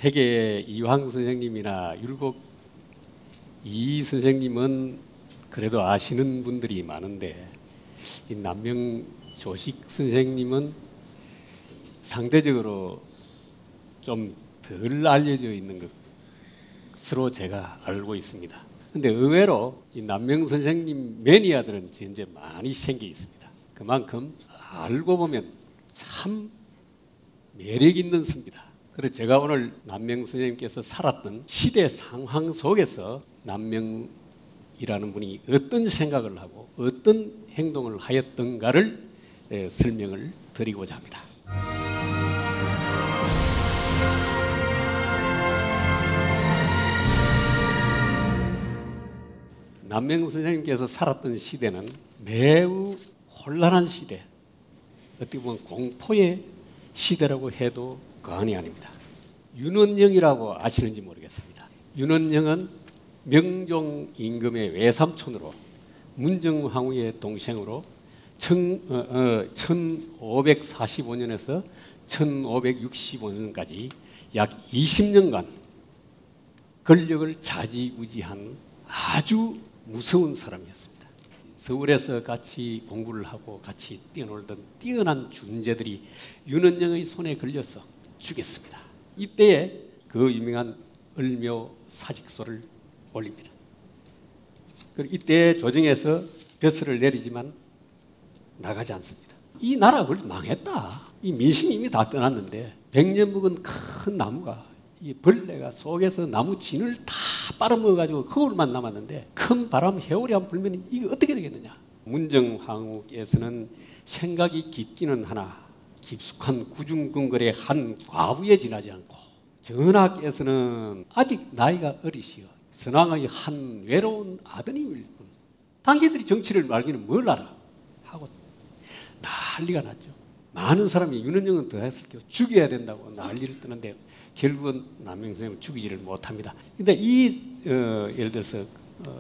세계 이황 선생님이나 율곡 이 선생님은 그래도 아시는 분들이 많은데, 이 남명조식 선생님은 상대적으로 좀 덜 알려져 있는 것으로 제가 알고 있습니다. 근데 의외로 이 남명 선생님 매니아들은 현재 많이 생겨 있습니다. 그만큼 알고 보면 참 매력 있는 선입니다. 그래서 제가 오늘 남명 선생님께서 살았던 시대 상황 속에서 남명이라는 분이 어떤 생각을 하고 어떤 행동을 하였던가를 설명을 드리고자 합니다. 남명 선생님께서 살았던 시대는 매우 혼란한 시대, 어떻게 보면 공포의 시대라고 해도 과언이 아닙니다. 윤원영이라고 아시는지 모르겠습니다. 윤원영은 명종 임금의 외삼촌으로 문정왕후의 동생으로 1545년에서 1565년까지 약 20년간 권력을 좌지우지한 아주 무서운 사람이었습니다. 서울에서 같이 공부를 하고 같이 뛰어놀던 뛰어난 준재들이 윤원영의 손에 걸려서 죽였습니다. 이때에 그 유명한 을묘 사직서를 올립니다. 이때 조정에서 벼슬을 내리지만 나가지 않습니다. 이 나라가 벌써 망했다. 이 민심이 이미 다 떠났는데 100년 묵은 큰 나무가 이 벌레가 속에서 나무 진을 다 빨아먹어가지고 거울만 남았는데 큰 바람 해오리 한 불면 이게 어떻게 되겠느냐. 문정왕후께서는 생각이 깊기는 하나 깊숙한 구중궁궐의 한 과부에 지나지 않고, 전하께서는 아직 나이가 어리시어 선왕의 한 외로운 아드님일 뿐, 당신들이 정치를 말기는 뭘 알아 하고 난리가 났죠. 많은 사람이 윤원영은 더 했을 게 죽여야 된다고 난리를 뜨는데 결국은 남명 선생님을 죽이지를 못합니다. 근데 예를 들어서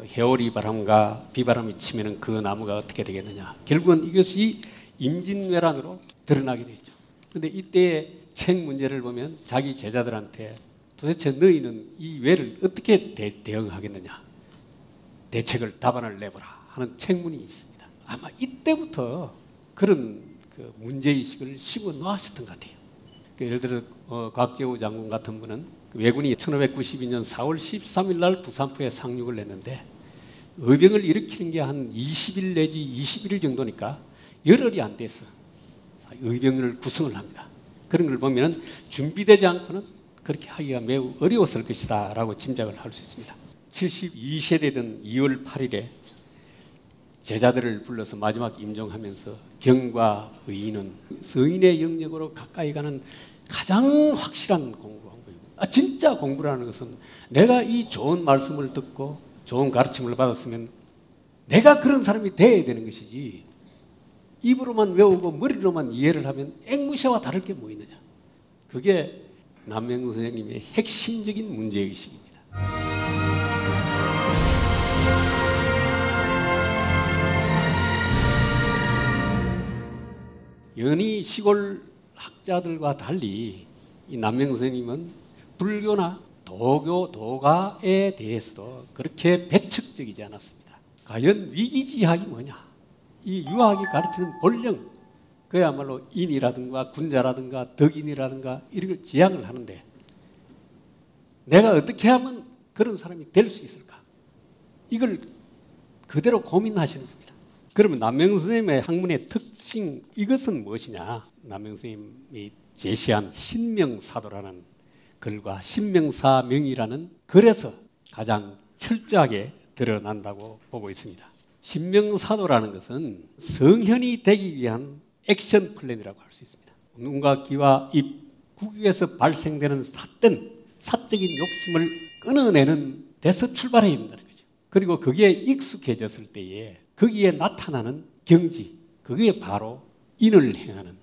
해오리 바람과 비바람이 치면은 그 나무가 어떻게 되겠느냐. 결국은 이것이 임진왜란으로 드러나게 되죠. 근데 이때의 책 문제를 보면 자기 제자들한테 도대체 너희는 이 왜를 어떻게 대응하겠느냐. 대책을 답안을 내보라 하는 책문이 있습니다. 아마 이때부터 그런 그 문제의식을 심어놓으셨던 것 같아요. 예를 들어 곽재우 장군 같은 분은 왜군이 1592년 4월 13일 날 부산포에 상륙을 했는데 의병을 일으키는 게 한 20일 내지 21일 정도니까 열흘이 안 돼서 의병을 구성을 합니다. 그런 걸 보면 준비되지 않고는 그렇게 하기가 매우 어려웠을 것이다 라고 짐작을 할 수 있습니다. 72세되던 2월 8일에 제자들을 불러서 마지막 임종하면서 경과 의인은 서인의 영역으로 가까이 가는 가장 확실한 공부한 거예요. 진짜 공부라는 것은 내가 이 좋은 말씀을 듣고 좋은 가르침을 받았으면 내가 그런 사람이 돼야 되는 것이지, 입으로만 외우고 머리로만 이해를 하면 앵무새와 다를 게 뭐 있느냐. 그게 남명 선생님의 핵심적인 문제의식입니다. 연희 시골 학자들과 달리 이 남명 선생님은 불교나 도교, 도가에 대해서도 그렇게 배척적이지 않았습니다. 과연 위기지학이 뭐냐? 이 유학이 가르치는 본령, 그야말로 인이라든가 군자라든가 덕인이라든가 이런 걸 지향을 하는데 내가 어떻게 하면 그런 사람이 될 수 있을까? 이걸 그대로 고민하시는 겁니다. 그러면 남명 선생님의 학문의 특징, 이것은 무엇이냐? 남명 선생님이 제시한 신명사도라는 글과 신명사명이라는 글에서 가장 철저하게 드러난다고 보고 있습니다. 신명사도라는 것은 성현이 되기 위한 액션 플랜이라고 할 수 있습니다. 눈과 귀와 입, 국유에서 발생되는 삿된 사적인 욕심을 끊어내는 데서 출발해야 된다는 거죠. 그리고 거기에 익숙해졌을 때에 거기에 나타나는 경지, 그게 바로 인을 행하는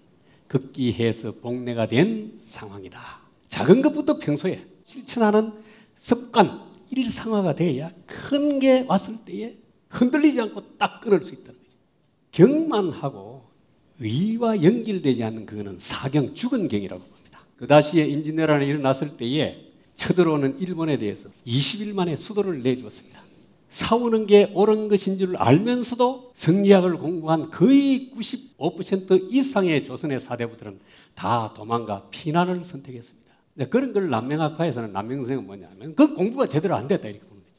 극기해서 복내가 된 상황이다. 작은 것부터 평소에 실천하는 습관, 일상화가 돼야 큰 게 왔을 때에 흔들리지 않고 딱 끊을 수 있다는 거죠. 경만 하고 의와 연결되지 않는 그거는 사경, 죽은 경이라고 봅니다. 그 다시에 임진왜란이 일어났을 때에 쳐들어오는 일본에 대해서 20일 만에 수도를 내주었습니다. 싸우는 게 옳은 것인 줄 알면서도 성리학을 공부한 거의 95% 이상의 조선의 사대부들은 다 도망가 피난을 선택했습니다. 그런 걸 남명학파에서는 남명선생은 뭐냐면 그 공부가 제대로 안 됐다 이렇게 보는 거죠.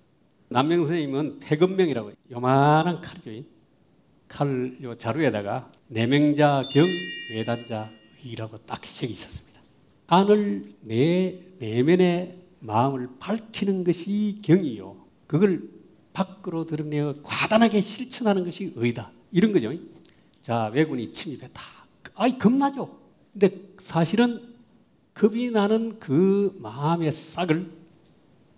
남명선생님은 태근명이라고 요만한 칼이죠. 칼 요 자루에다가 내명자 경 외단자 의라고 딱 책이 있었습니다. 안을 내 내면의 마음을 밝히는 것이 경이요. 그걸 밖으로 드러내어 과단하게 실천하는 것이 의다. 이런 거죠. 자, 왜군이 침입했다. 아이 겁나죠. 근데 사실은 겁이 나는 그 마음의 싹을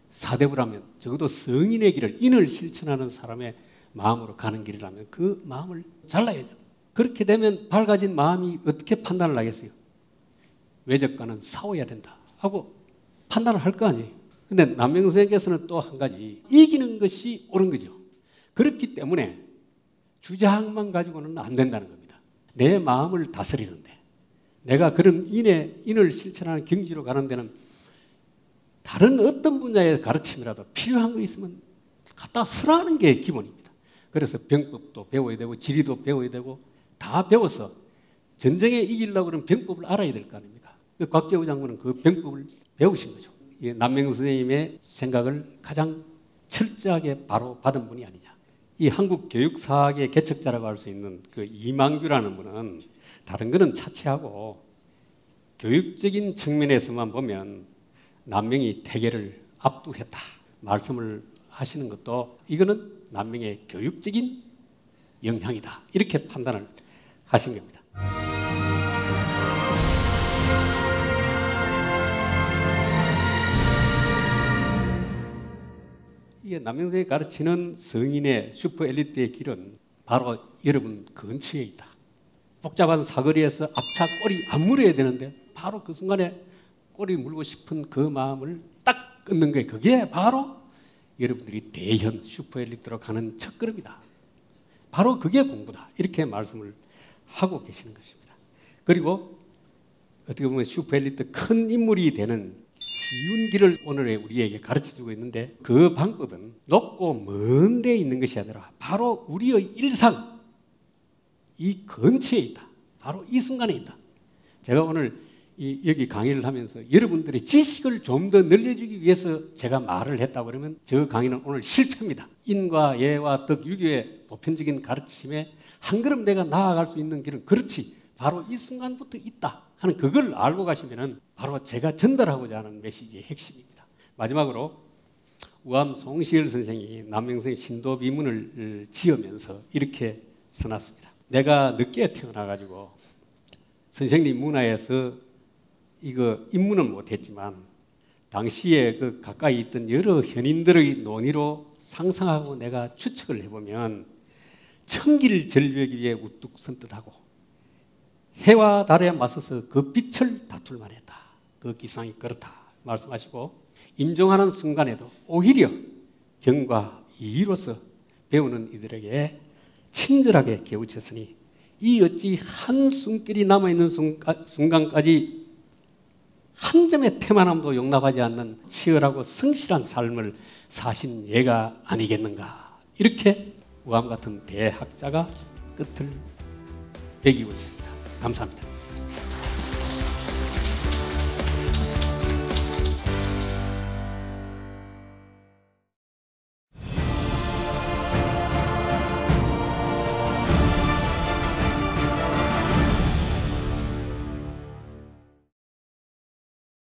사대부라면 적어도 성인의 길을 인을 실천하는 사람의 마음으로 가는 길이라면 그 마음을 잘라야죠. 그렇게 되면 밝아진 마음이 어떻게 판단을 하겠어요? 외적과는 싸워야 된다 하고 판단을 할 거 아니에요. 근데 남명선생께서는 또 한 가지 이기는 것이 옳은 거죠. 그렇기 때문에 주장만 가지고는 안 된다는 겁니다. 내 마음을 다스리는데 내가 그런 인을 실천하는 경지로 가는 데는 다른 어떤 분야의 가르침이라도 필요한 거 있으면 갖다 쓰라는 게 기본입니다. 그래서 병법도 배워야 되고 지리도 배워야 되고 다 배워서 전쟁에 이기려고 그러면 병법을 알아야 될 거 아닙니까? 곽재우 장군은 그 병법을 배우신 거죠. 남명 선생님의 생각을 가장 철저하게 바로 받은 분이 아니냐. 이 한국 교육사학의 개척자라고 할 수 있는 그 이만규라는 분은 다른 거는 차치하고 교육적인 측면에서만 보면 남명이 태계를 압도했다 말씀을 하시는 것도 이거는 남명의 교육적인 영향이다 이렇게 판단을 하신 겁니다. 이게 남명선생이 가르치는 성인의 슈퍼 엘리트의 길은 바로 여러분 근처에 있다. 복잡한 사거리에서 앞차 꼬리 안 물어야 되는데 바로 그 순간에 꼬리 물고 싶은 그 마음을 딱 끊는 거예요. 그게 바로 여러분들이 대현 슈퍼 엘리트로 가는 첫걸음이다. 바로 그게 공부다. 이렇게 말씀을 하고 계시는 것입니다. 그리고 어떻게 보면 슈퍼 엘리트 큰 인물이 되는 쉬운 길을 오늘 우리에게 가르쳐주고 있는데 그 방법은 높고 먼 데 있는 것이 아니라 바로 우리의 일상 이 근처에 있다. 바로 이 순간에 있다. 제가 오늘 여기 강의를 하면서 여러분들의 지식을 좀 더 늘려주기 위해서 제가 말을 했다고 그러면 저 강의는 오늘 실패입니다. 인과 예와 덕 유교의 보편적인 가르침에 한 걸음 내가 나아갈 수 있는 길은 그렇지 바로 이 순간부터 있다 하는 그걸 알고 가시면은 바로 제가 전달하고자 하는 메시지의 핵심입니다. 마지막으로 우암 송시열 선생이 남명선의 신도비문을 지으면서 이렇게 써놨습니다. 내가 늦게 태어나가지고 선생님 문화에서 이거 입문은 못했지만 당시에 그 가까이 있던 여러 현인들의 논의로 상상하고 내가 추측을 해보면 천길 절벽 위에 우뚝 선뜻하고 해와 달에 맞서서 그 빛을 다툴 만했다. 그 기상이 그렇다 말씀하시고 임종하는 순간에도 오히려 경과 이의로서 배우는 이들에게 친절하게 깨우쳤으니 이 어찌 한 숨길이 남아있는 순간까지 한 점의 태만함도 용납하지 않는 치열하고 성실한 삶을 사신 예가 아니겠는가. 이렇게 우암 같은 대학자가 끝을 매기고 있습니다. 감사합니다.